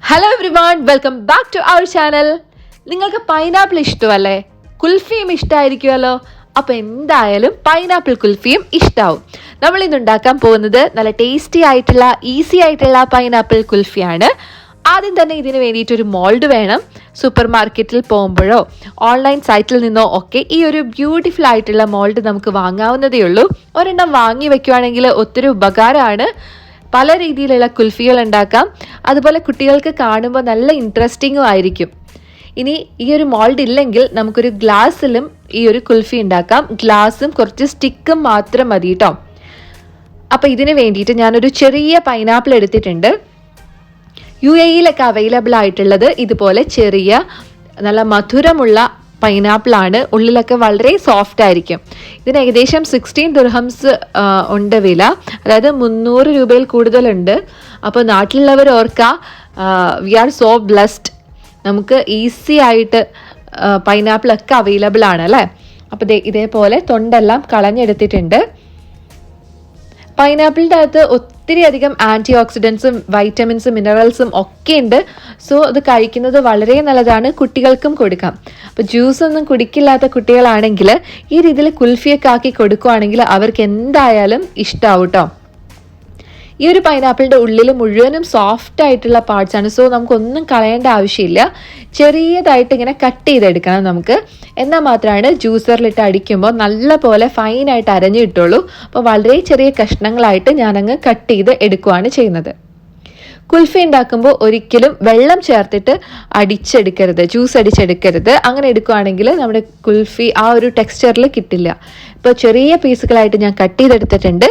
Hello everyone, welcome back to our channel. നിങ്ങൾക്ക് pineapple ഇഷ്ടമല്ലേ? കുൽഫിയും ഇഷ്ടമായിരിക്കുമല്ലോ. അപ്പോൾ എന്തായാലും പൈനാപ്പിൾ കുൽഫിയും ഇഷ്ടമാവും. നമ്മൾ ഇന്ന് ഉണ്ടാക്കാൻ പോകുന്നത് നല്ല ടേസ്റ്റി ആയിട്ടുള്ള ഈസി ആയിട്ടുള്ള പൈനാപ്പിൾ കുൽഫിയാണ്. ആദ്യം തന്നെ ഇതിന് വേണ്ടിയിട്ടൊരു മോൾഡ് വേണം. സൂപ്പർ മാർക്കറ്റിൽ പോകുമ്പോഴോ ഓൺലൈൻ സൈറ്റിൽ നിന്നോ ഒക്കെ ഈ ഒരു ബ്യൂട്ടിഫുൾ ആയിട്ടുള്ള മോൾഡ് നമുക്ക് വാങ്ങാവുന്നതേ ഉള്ളൂ. ഒരെണ്ണം വാങ്ങി വെക്കുവാണെങ്കിൽ ഒത്തിരി ഉപകാരമാണ്. പല രീതിയിലുള്ള കുൽഫികൾ ഉണ്ടാക്കാം. അതുപോലെ കുട്ടികൾക്ക് കാണുമ്പോൾ നല്ല ഇൻട്രസ്റ്റിങ്ങും ആയിരിക്കും. ഇനി ഈ ഒരു മോൾഡ് ഇല്ലെങ്കിൽ നമുക്കൊരു ഗ്ലാസ്സിലും ഈ ഒരു കുൽഫി ഉണ്ടാക്കാം. ഗ്ലാസും കുറച്ച് സ്റ്റിക്കും മാത്രം മതി കേട്ടോ. അപ്പോൾ ഇതിന് വേണ്ടിയിട്ട് ഞാനൊരു ചെറിയ പൈനാപ്പിൾ എടുത്തിട്ടുണ്ട്. UAE-ലൊക്കെ അവൈലബിൾ ആയിട്ടുള്ളത് ഇതുപോലെ ചെറിയ നല്ല മധുരമുള്ള പൈനാപ്പിളാണ്. ഉള്ളിലൊക്കെ വളരെ സോഫ്റ്റ് ആയിരിക്കും. ഇതിന് ഏകദേശം 16 ദിർഹംസ് ഉണ്ട് വില, അതായത് 300 രൂപയിൽ കൂടുതലുണ്ട്. അപ്പോൾ നാട്ടിലുള്ളവർ ഓർക്കുക, വി ആർ സോ ബ്ലെസ്ഡ്. നമുക്ക് ഈസി ആയിട്ട് പൈനാപ്പിളൊക്കെ അവൈലബിൾ ആണ് അല്ലേ. അപ്പോൾ ഇതേപോലെ തൊണ്ടെല്ലാം കളഞ്ഞെടുത്തിട്ടുണ്ട്. പൈനാപ്പിളിൻ്റെ അകത്ത് ഒത്തിരി അധികം ആൻറ്റി ഓക്സിഡൻസും വൈറ്റമിൻസും മിനറൽസും ഒക്കെ ഉണ്ട്. സോ അത് കഴിക്കുന്നത് വളരെ നല്ലതാണ്. കുട്ടികൾക്കും കൊടുക്കാം. അപ്പോൾ ജ്യൂസ് ഒന്നും കുടിക്കില്ലാത്ത കുട്ടികളാണെങ്കിൽ ഈ രീതിയിൽ കുൽഫിയൊക്കെ ആക്കി കൊടുക്കുകയാണെങ്കിൽ അവർക്ക് എന്തായാലും ഇഷ്ടമാവും കേട്ടോ. ഈ ഒരു പൈനാപ്പിളിൻ്റെ ഉള്ളിൽ മുഴുവനും സോഫ്റ്റ് ആയിട്ടുള്ള പാർട്സ് ആണ്. സോ നമുക്കൊന്നും കളയേണ്ട ആവശ്യമില്ല. ചെറിയതായിട്ട് ഇങ്ങനെ കട്ട് ചെയ്തെടുക്കണം നമുക്ക്. എന്നാൽ മാത്രമാണ് ജ്യൂസറിലിട്ട് അടിക്കുമ്പോൾ നല്ല പോലെ ഫൈനായിട്ട് അരഞ്ഞു കിട്ടുള്ളൂ. അപ്പോൾ വളരെ ചെറിയ കഷ്ണങ്ങളായിട്ട് ഞാനങ്ങ് കട്ട് ചെയ്ത് എടുക്കുകയാണ് ചെയ്യുന്നത്. കുൽഫി ഉണ്ടാക്കുമ്പോൾ ഒരിക്കലും വെള്ളം ചേർത്തിട്ട് അടിച്ചെടുക്കരുത്, ജ്യൂസ് അടിച്ചെടുക്കരുത്. അങ്ങനെ എടുക്കുകയാണെങ്കിൽ നമ്മുടെ കുൽഫി ആ ഒരു ടെക്സ്ചറിൽ കിട്ടില്ല. ഇപ്പോൾ ചെറിയ പീസുകളായിട്ട് ഞാൻ കട്ട് ചെയ്തെടുത്തിട്ടുണ്ട്.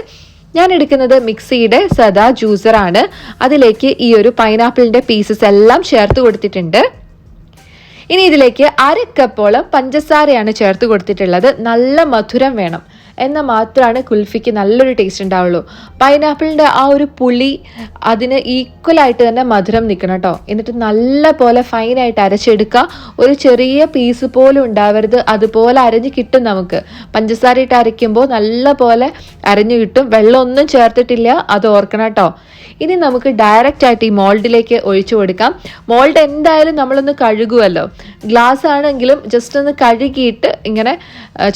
ഞാൻ എടുക്കുന്നത് മിക്സിയുടെ സദാ ജ്യൂസറാണ്. അതിലേക്ക് ഈ ഒരു പൈനാപ്പിളിൻ്റെ പീസസ് എല്ലാം ചേർത്ത് കൊടുത്തിട്ടുണ്ട്. ഇനി ഇതിലേക്ക് 1/2 കപ്പോളം പഞ്ചസാരയാണ് ചേർത്ത് കൊടുത്തിട്ടുള്ളത്. നല്ല മധുരം വേണം, എന്നാൽ മാത്രമാണ് കുൽഫിക്ക് നല്ലൊരു ടേസ്റ്റ് ഉണ്ടാവുള്ളൂ. പൈനാപ്പിളിൻ്റെ ആ ഒരു പുളി അതിന് ഈക്വലായിട്ട് തന്നെ മധുരം നിൽക്കണം കേട്ടോ. എന്നിട്ട് നല്ല പോലെ ഫൈനായിട്ട് അരച്ചെടുക്കുക. ഒരു ചെറിയ പീസ് പോലും ഉണ്ടാവരുത്. അതുപോലെ അരഞ്ഞ് കിട്ടും നമുക്ക്. പഞ്ചസാര ഇട്ട് അരയ്ക്കുമ്പോൾ നല്ല പോലെ അരഞ്ഞു കിട്ടും. വെള്ളമൊന്നും ചേർത്തിട്ടില്ല, അത് ഓർക്കണം കേട്ടോ. ഇനി നമുക്ക് ഡയറക്റ്റ് ആയിട്ട് ഈ മോൾഡിലേക്ക് ഒഴിച്ചു കൊടുക്കാം. മോൾഡ് എന്തായാലും നമ്മളൊന്ന് കഴുകുമല്ലോ. ഗ്ലാസ് ആണെങ്കിലും ജസ്റ്റ് ഒന്ന് കഴുകിയിട്ട് ഇങ്ങനെ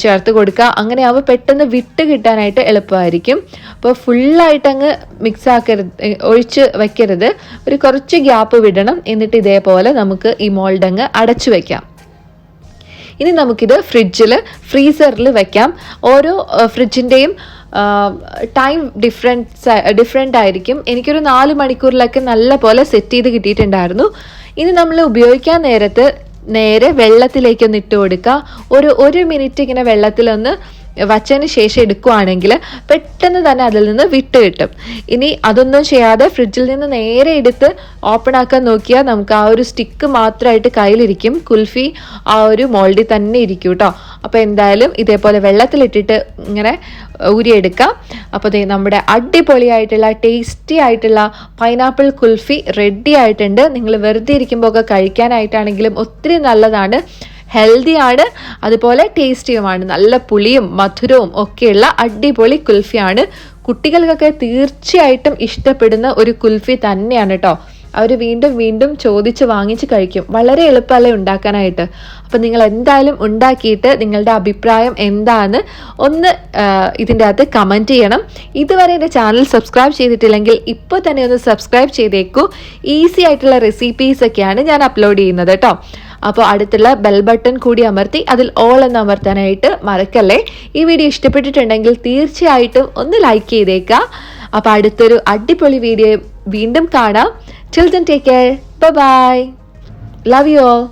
ചേർത്ത് കൊടുക്കുക. അങ്ങനെ ആവുമ്പോൾ പെട്ടെന്ന് വിട്ട് കിട്ടാനായിട്ട് എളുപ്പമായിരിക്കും. അപ്പോൾ ഫുള്ളായിട്ട് അങ്ങ് മിക്സ് ആക്കരുത്, ഒഴിച്ച് വെക്കരുത്. ഒരു കുറച്ച് ഗ്യാപ്പ് വിടണം. എന്നിട്ട് ഇതേപോലെ നമുക്ക് ഈ മോൾഡ് അങ്ങ് അടച്ചു വെക്കാം. ഇനി നമുക്കിത് ഫ്രീസറിൽ വെക്കാം. ഓരോ ഫ്രിഡ്ജിൻ്റെയും ടൈം ഡിഫറെൻ്റ് ആയിരിക്കും. എനിക്കൊരു 4 മണിക്കൂറിലൊക്കെ നല്ല പോലെ സെറ്റ് ചെയ്ത് കിട്ടിയിട്ടുണ്ടായിരുന്നു. ഇനി നമ്മൾ ഉപയോഗിക്കാൻ നേരെ വെള്ളത്തിലേക്കൊന്ന് ഇട്ട് കൊടുക്കുക. ഒരു മിനിറ്റ് ഇങ്ങനെ വെള്ളത്തിലൊന്ന് വച്ചതിന് ശേഷം എടുക്കുകയാണെങ്കിൽ പെട്ടെന്ന് തന്നെ അതിൽ നിന്ന് വിട്ട് കിട്ടും. ഇനി അതൊന്നും ചെയ്യാതെ ഫ്രിഡ്ജിൽ നിന്ന് നേരെ എടുത്ത് ഓപ്പൺ ആക്കാൻ നോക്കിയാൽ നമുക്ക് ആ ഒരു സ്റ്റിക്ക് മാത്രമായിട്ട് കയ്യിലിരിക്കും. കുൽഫി ആ ഒരു മോൾഡിൽ തന്നെ ഇരിക്കും കേട്ടോ. അപ്പോൾ എന്തായാലും ഇതേപോലെ വെള്ളത്തിലിട്ടിട്ട് ഇങ്ങനെ ഊരിയെടുക്കാം. അപ്പോൾ നമ്മുടെ അടിപൊളിയായിട്ടുള്ള ടേസ്റ്റി ആയിട്ടുള്ള പൈനാപ്പിൾ കുൽഫി റെഡി ആയിട്ടുണ്ട്. നിങ്ങൾ വെറുതെ ഇരിക്കുമ്പോൾ ഒക്കെ കഴിക്കാനായിട്ടാണെങ്കിലും ഒത്തിരി നല്ലതാണ്, ഹെൽത്തിയാണ്, അതുപോലെ ടേസ്റ്റിയുമാണ്. നല്ല പുളിയും മധുരവും ഒക്കെയുള്ള അടിപൊളി കുൽഫിയാണ്. കുട്ടികൾക്കൊക്കെ തീർച്ചയായിട്ടും ഇഷ്ടപ്പെടുന്ന ഒരു കുൽഫി തന്നെയാണ് കേട്ടോ. അവർ വീണ്ടും വീണ്ടും ചോദിച്ച് വാങ്ങിച്ച് കഴിക്കും. വളരെ എളുപ്പമല്ലേ ഉണ്ടാക്കാനായിട്ട്. അപ്പം നിങ്ങൾ എന്തായാലും ഉണ്ടാക്കിയിട്ട് നിങ്ങളുടെ അഭിപ്രായം എന്താണെന്ന് ഒന്ന് ഇതിൻ്റെ അകത്ത് കമൻറ്റ് ചെയ്യണം. ഇതുവരെ എൻ്റെ ചാനൽ സബ്സ്ക്രൈബ് ചെയ്തിട്ടില്ലെങ്കിൽ ഇപ്പോൾ തന്നെ ഒന്ന് സബ്സ്ക്രൈബ് ചെയ്തേക്കൂ. ഈസി ആയിട്ടുള്ള റെസിപ്പീസൊക്കെയാണ് ഞാൻ അപ്ലോഡ് ചെയ്യുന്നത് കേട്ടോ. അപ്പോൾ അടുത്തുള്ള ബെൽ ബട്ടൺ കൂടി അമർത്തി അതിൽ ഓൾ എന്ന് അമർത്താനായിട്ട് മറക്കല്ലേ. ഈ വീഡിയോ ഇഷ്ടപ്പെട്ടിട്ടുണ്ടെങ്കിൽ തീർച്ചയായിട്ടും ഒന്ന് ലൈക്ക് ചെയ്തേക്കുക. അപ്പോൾ അടുത്തൊരു അടിപൊളി വീഡിയോ വീണ്ടും കാണാം. Till then, take care. Bye bye. Love you all.